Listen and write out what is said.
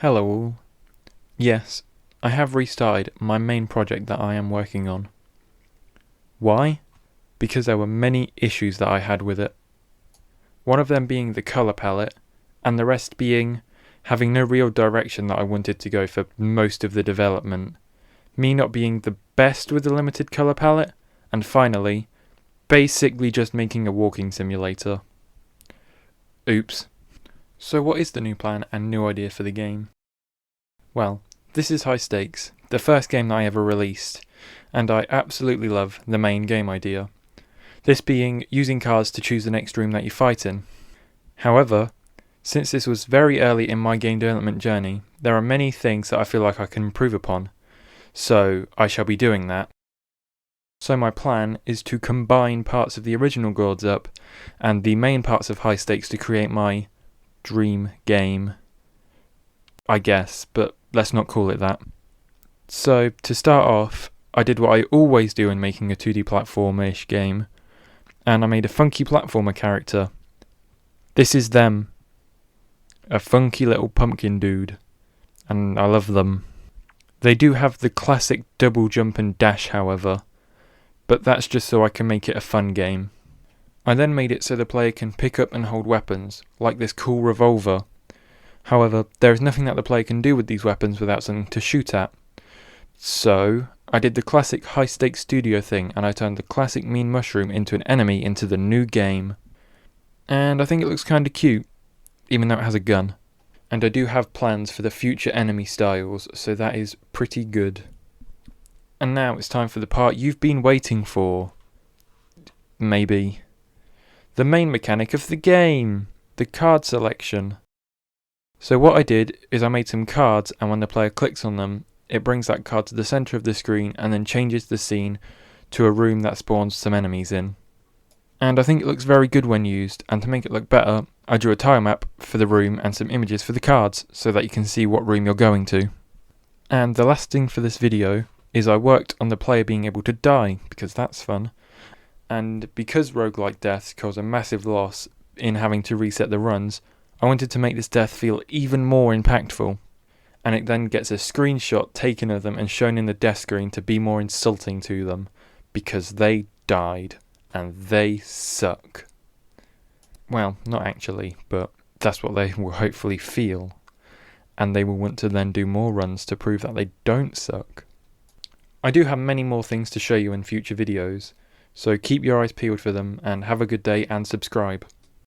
Hello all. Yes, I have restarted my main project that I am working on. Why? Because there were many issues that I had with it. One of them being the colour palette, and the rest being having no real direction that I wanted to go for most of the development. Me not being the best with the limited colour palette, and finally, basically just making a walking simulator. Oops. So what is the new plan and new idea for the game? Well, this is High Stakes, the first game that I ever released, and I absolutely love the main game idea. This being using cards to choose the next room that you fight in. However, since this was very early in my game development journey, there are many things that I feel like I can improve upon, so I shall be doing that. So my plan is to combine parts of the original Gourds up and the main parts of High Stakes to create my dream game, I guess, but let's not call it that. So to start off, I did what I always do in making a 2D platform-ish game, and I made a funky platformer character. This is them. A funky little pumpkin dude, and I love them. They do have the classic double jump and dash, however, but that's just so I can make it a fun game. I then made it so the player can pick up and hold weapons, like this cool revolver. However, there is nothing that the player can do with these weapons without something to shoot at. So, I did the classic high stakes studio thing, and I turned the classic mean mushroom into an enemy into the new game. And I think it looks kinda cute, even though it has a gun. And I do have plans for the future enemy styles, so that is pretty good. And now it's time for the part you've been waiting for. Maybe. The main mechanic of the game! The card selection. So what I did is I made some cards, and when the player clicks on them, it brings that card to the centre of the screen and then changes the scene to a room that spawns some enemies in. And I think it looks very good when used, and to make it look better, I drew a tile map for the room and some images for the cards so that you can see what room you're going to. And the last thing for this video is I worked on the player being able to die, because that's fun. And because roguelike deaths cause a massive loss in having to reset the runs, I wanted to make this death feel even more impactful. And it then gets a screenshot taken of them and shown in the death screen to be more insulting to them, because they died, and they suck. Well, not actually, but that's what they will hopefully feel, and they will want to then do more runs to prove that they don't suck. I do have many more things to show you in future videos, so keep your eyes peeled for them, and have a good day and subscribe.